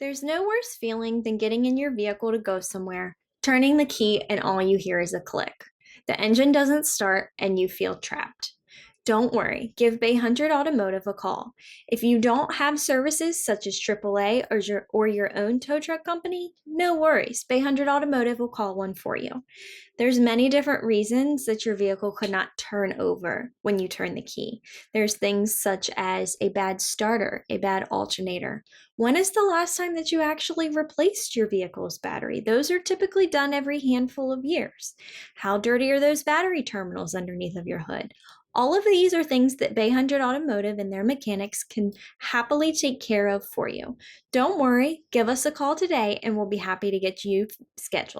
There's no worse feeling than getting in your vehicle to go somewhere, turning the key, and all you hear is a click. The engine doesn't start, and you feel trapped. Don't worry, give Bay Hundred Automotive a call. If you don't have services such as AAA or your own tow truck company, no worries. Bay Hundred Automotive will call one for you. There's many different reasons that your vehicle could not turn over when you turn the key. There's things such as a bad starter, a bad alternator. When is the last time that you actually replaced your vehicle's battery? Those are typically done every handful of years. How dirty are those battery terminals underneath of your hood? All of these are things that Bay Hundred Automotive and their mechanics can happily take care of for you. Don't worry, give us a call today and we'll be happy to get you scheduled.